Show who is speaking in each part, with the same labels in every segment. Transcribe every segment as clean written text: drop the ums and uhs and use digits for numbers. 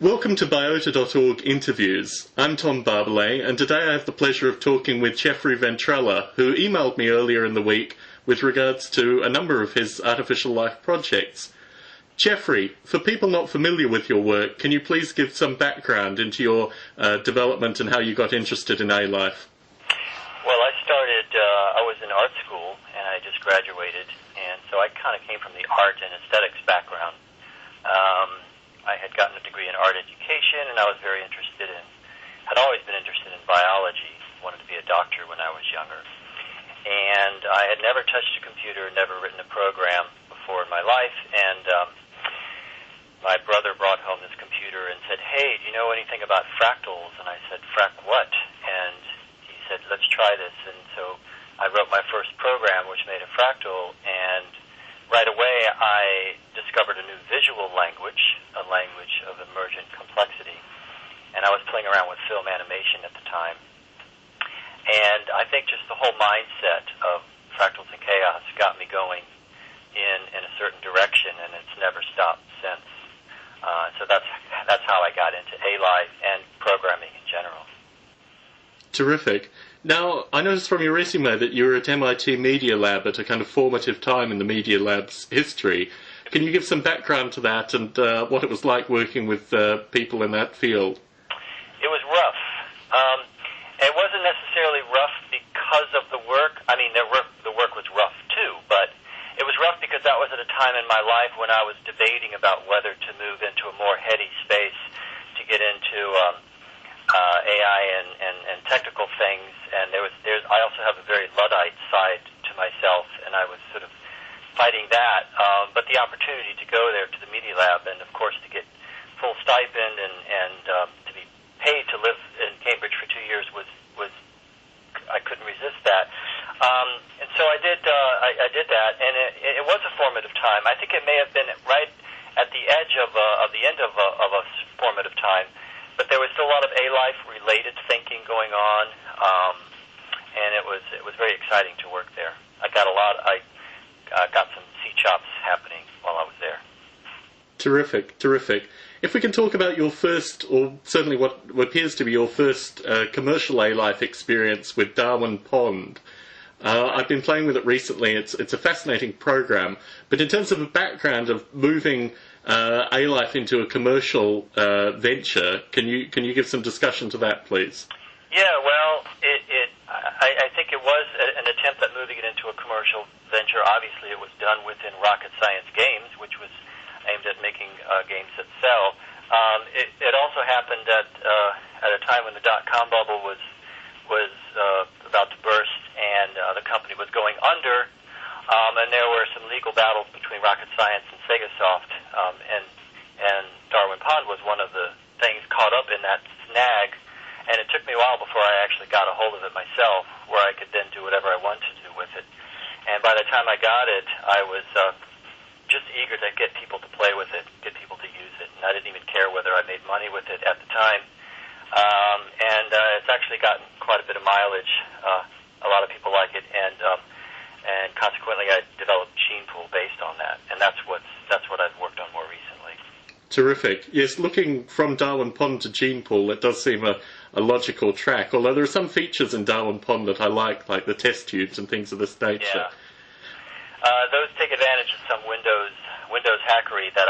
Speaker 1: Welcome to Biota.org Interviews. I'm Tom Barbalet, and today I have the pleasure of talking with Jeffrey Ventrella, who emailed me earlier in the week with regards to a number of his artificial life projects. Jeffrey, for people not familiar with your work, can you please give some background into your development and how you got interested in A-Life?
Speaker 2: Well, I was in art school, and I just graduated, and so I kind of came from the art and aesthetics background. I had gotten a degree in art education, and I was had always been interested in biology, wanted to be a doctor when I was younger. And I had never touched a computer, never written a program before in my life, and my brother brought home this computer and said, "Hey, do you know anything about fractals?" And I said, "Frack what?" And he said, "Let's try this." And so I wrote my first program, which made a fractal, and right away I discovered a new visual language, a language of emergent complexity, and I was playing around with film animation at the time. And I think just the whole mindset of fractals and chaos got me going in a certain direction, and it's never stopped since. So that's how I got into A-Life and programming in general.
Speaker 1: Terrific. Now, I noticed from your resume that you were at MIT Media Lab at a kind of formative time in the Media Lab's history. Can you give some background to that and what it was like working with people in that field?
Speaker 2: It was rough. It wasn't necessarily rough because of the work. I mean, the work was rough too, but it was rough because that was at a time in my life when I was debating about whether to move into a more heady space, to get into AI and technical things, and I also have a very Luddite side to myself, and I was sort of fighting that. But the opportunity to go there to the Media Lab, and of course to get full stipend and to be paid to live in Cambridge for 2 years was I couldn't resist that. And so I did that, and it was a formative time. I think it may have been right at the edge of the end of a formative time. But there was still a lot of A-Life related thinking going on, and it was very exciting to work there. I got some C-chops happening while I was there.
Speaker 1: Terrific, terrific. If we can talk about your first, or certainly what appears to be your first commercial A-Life experience with Darwin Pond. I've been playing with it recently. It's a fascinating program, but in terms of a background of moving A-Life into a commercial venture, can you give some discussion to that, please?
Speaker 2: Yeah, well, I think it was an attempt at moving it into a commercial venture. Obviously, it was done within Rocket Science Games, which was aimed at making games that sell. It also happened at a time when the dot-com bubble was about to burst, and the company was going under. And there were some legal battles between Rocket Science and SegaSoft, and Darwin Pond was one of the things caught up in that snag, and it took me a while before I actually got a hold of it myself, where I could then do whatever I wanted to do with it. And by the time I got it, I was just eager to get people to play with it, get people to use it, and I didn't even care whether I made money with it at the time. And it's actually gotten quite a bit of mileage. A lot of people like it, and consequently, I developed Gene Pool based on that, and that's what I've worked on more recently.
Speaker 1: Terrific. Yes, looking from Darwin Pond to Gene Pool, it does seem a logical track. Although there are some features in Darwin Pond that I like the test tubes and things of this nature.
Speaker 2: Yeah. Those take advantage of some Windows hackery that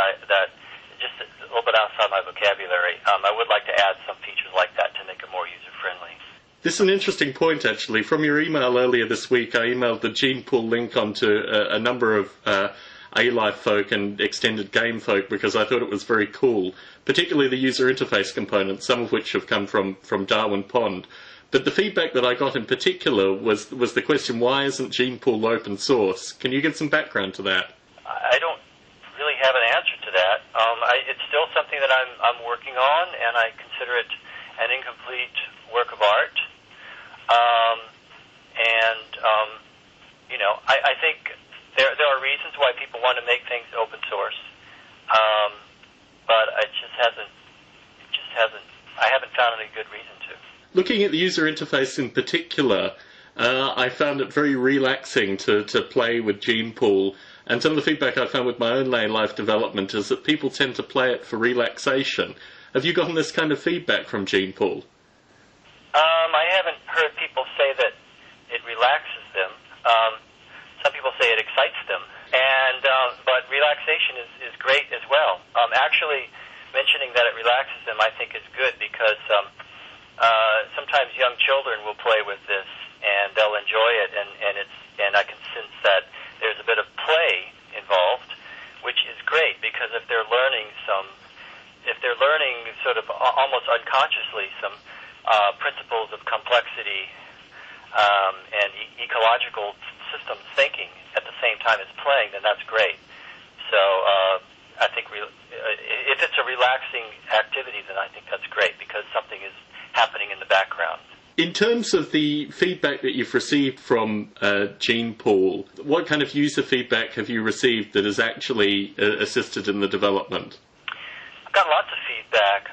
Speaker 2: just a little bit outside my vocabulary. I would like to add some features like that to make it more user friendly.
Speaker 1: This is an interesting point, actually. From your email earlier this week, I emailed the Gene Pool link onto a number of A-Life folk and extended game folk because I thought it was very cool, particularly the user interface components, some of which have come from Darwin Pond. But the feedback that I got in particular was the question, why isn't Gene Pool open source? Can you give some background to that?
Speaker 2: I don't really have an answer to that. It's still something that I'm working on, and I consider it an incomplete work of art. I think there are reasons why people want to make things open source, but I haven't found any good reason to.
Speaker 1: Looking at the user interface in particular, I found it very relaxing to play with Gene Pool, and some of the feedback I found with my own A-Life development is that people tend to play it for relaxation. Have you gotten this kind of feedback from gene pool?
Speaker 2: I haven't heard people say that it relaxes them. Some people say it excites them, and but relaxation is great as well. Actually, mentioning that it relaxes them, I think, is good because sometimes young children will play with this and they'll enjoy it, and I can sense that there's a bit of play involved, which is great because if they're learning sort of almost unconsciously some principles of complexity and ecological systems thinking at the same time as playing, then that's great. So I think if it's a relaxing activity, then I think that's great because something is happening in the background.
Speaker 1: In terms of the feedback that you've received from Gene Pool, what kind of user feedback have you received that has actually assisted in the development?
Speaker 2: I've got lots of feedback.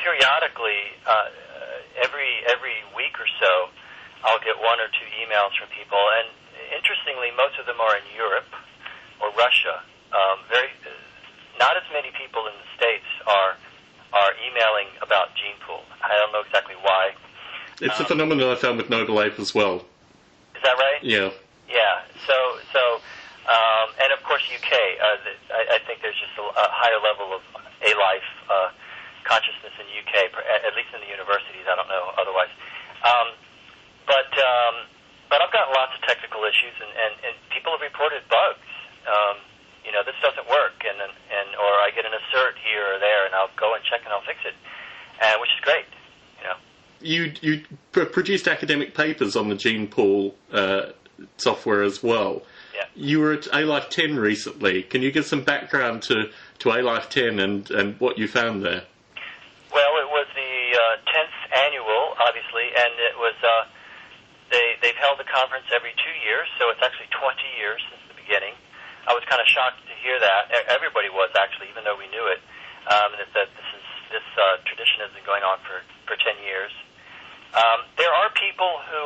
Speaker 2: Periodically, every week or so, I'll get one or two emails from people, and interestingly, most of them are in Europe or Russia. Not as many people in the States are emailing about gene pool. I don't know exactly why.
Speaker 1: It's a phenomenon I found with Nodal Ape as well.
Speaker 2: Is that right?
Speaker 1: Yeah.
Speaker 2: Yeah. And of course UK. I think there's just a higher level of A-life consciousness in UK, at least in the universities. I don't know otherwise. But I've gotten lots of technical issues, and people have reported bugs. This doesn't work, or I get an assert here or there, and I'll go and check and I'll fix it, which is great.
Speaker 1: You produced academic papers on the gene pool software as well.
Speaker 2: Yeah.
Speaker 1: You were at A-Life 10 recently. Can you give some background to A-Life 10 and what you found there?
Speaker 2: Well, it was the 10th annual, obviously, and it was they've held the conference every 2 years, so it's actually 20 years since the beginning. I was kind of shocked to hear that. Everybody was, actually, even though we knew it. That this tradition has been going on for 10 years. There are people who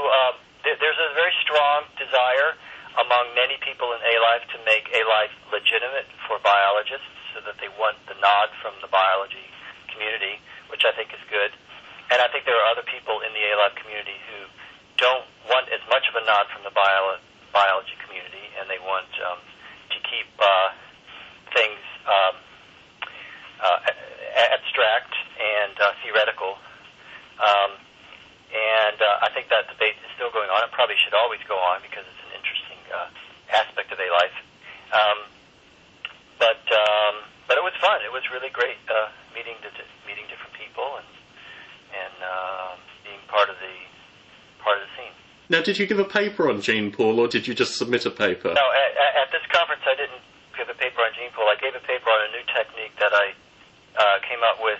Speaker 2: there's a very strong desire among many people in A-Life to make A-Life legitimate for biologists, so that they want the nod from the biology community, which I think is good. And I think there are other people in the A-Life community who don't want as much of a nod from the biology community, and they want to keep things abstract and theoretical. I think that debate is still going on. It probably should always go on because it's an interesting aspect of A-Life. But it was fun. It was really great meeting different people and being part of the scene.
Speaker 1: Now, did you give a paper on gene pool, or did you just submit a paper?
Speaker 2: No, at this conference I didn't give a paper on gene pool. I gave a paper on a new technique that I came up with,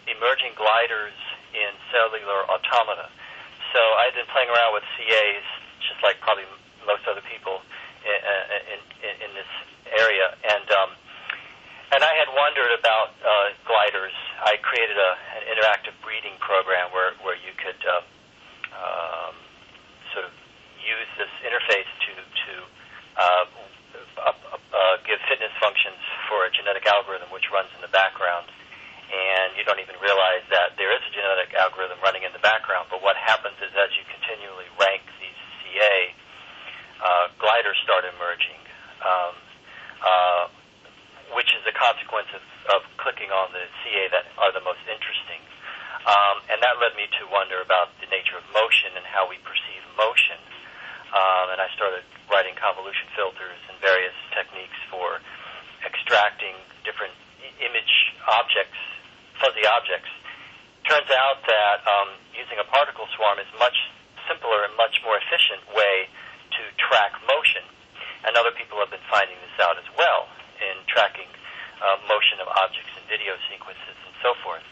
Speaker 2: emerging gliders in cellular automata. So I had been playing around with CAs, just like probably most other people in this area, and I had wondered about gliders. I created an interactive breeding program where you could sort of use this interface to give fitness functions for a genetic algorithm which runs in the background. And you don't even realize that there is a genetic algorithm running in the background. But what happens is as you continually rank these CA, gliders start emerging, which is a consequence of clicking on the CA that are the most interesting. And that led me to wonder about the nature of motion and how we perceive motion. And I started writing convolution filters and various techniques for extracting different image objects, fuzzy objects. Turns out that using a particle swarm is much simpler and much more efficient way to track motion. And other people have been finding this out as well in tracking motion of objects in video sequences and so forth.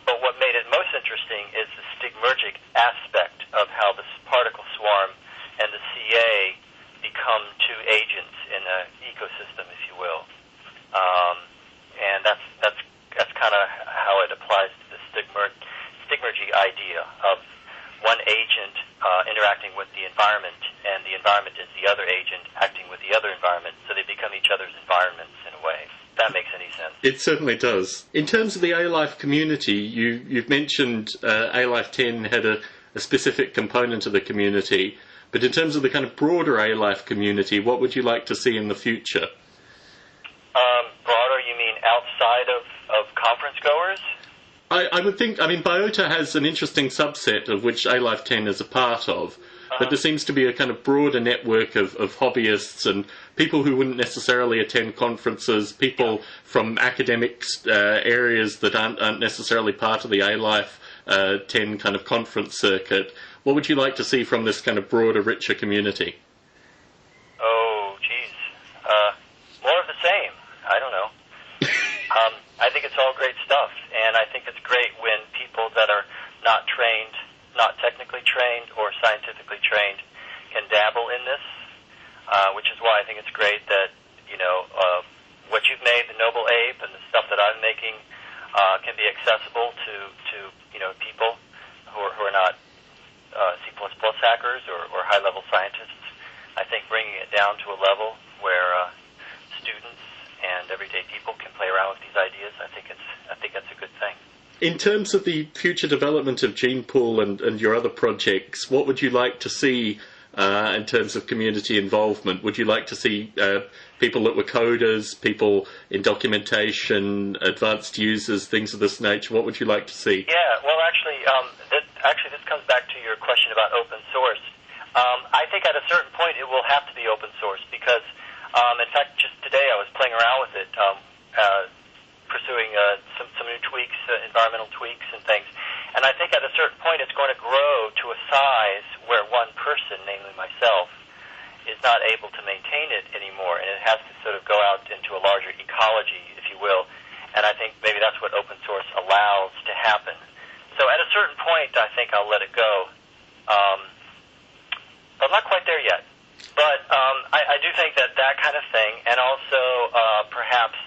Speaker 2: But what made it most interesting is the stigmergic aspect of how this particle swarm and the CA become two agents in an ecosystem, if you will. And that's kind of how it applies to the stigmergy idea of one agent interacting with the environment, and the environment is the other agent acting with the other environment, so they become each other's environments in a way. If that makes any sense.
Speaker 1: It certainly does. In terms of the A-Life community, you've mentioned A-Life 10 had a specific component of the community, but in terms of the kind of broader A-Life community, what would you like to see in the future?
Speaker 2: Broader, you mean outside of conference goers?
Speaker 1: I would think, I mean, Biota has an interesting subset of which A-Life 10 is a part of, but there seems to be a kind of broader network of hobbyists and people who wouldn't necessarily attend conferences, people from academic areas that aren't necessarily part of the A-Life 10 kind of conference circuit. What would you like to see from this kind of broader, richer community?
Speaker 2: Oh, geez. More of the same. I don't know. I think it's all great stuff, and I think it's great when people that are not trained, not technically trained or scientifically trained can dabble in this, which is why I think it's great that, what you've made, the Noble Ape, and the stuff that I'm making can be accessible to people who are not C++ hackers or high-level scientists. I think bringing it down to a level where students and everyday people can play around with these ideas, I think that's a good thing.
Speaker 1: In terms of the future development of GenePool and your other projects, what would you like to see in terms of community involvement? Would you like to see people that were coders, people in documentation, advanced users, things of this nature? What would you like to see?
Speaker 2: Yeah, well, actually, this comes back to your question about open source. I think at a certain point it will have to be open source because, in fact, just today I was playing around with it, pursuing some new tweaks, environmental tweaks and things. And I think at a certain point it's going to grow to a size where one person, namely myself, is not able to maintain it anymore, and it has to sort of go out into a larger ecology, if you will. And I think maybe that's what open source allows to happen. So at a certain point, I think I'll let it go. But I'm not quite there yet. But I do think that kind of thing, and also perhaps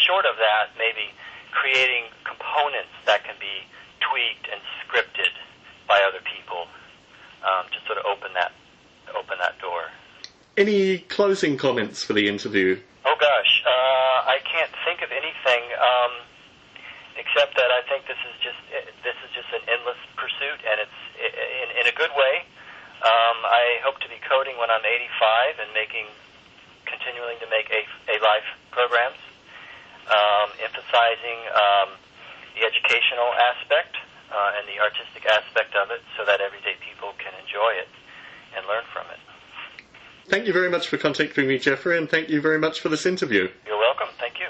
Speaker 2: short of that, maybe creating components that can be tweaked and scripted by other people to sort of open that door.
Speaker 1: Any closing comments for the interview?
Speaker 2: Oh gosh, I can't think of anything except that I think this is just an endless pursuit, and it's in a good way. I hope to be coding when I'm 85 and continuing to make A-Life programs, emphasizing the educational aspect and the artistic aspect of it so that everyday people can enjoy it and learn from it.
Speaker 1: Thank you very much for contacting me, Jeffrey, and thank you very much for this interview.
Speaker 2: You're welcome. Thank you.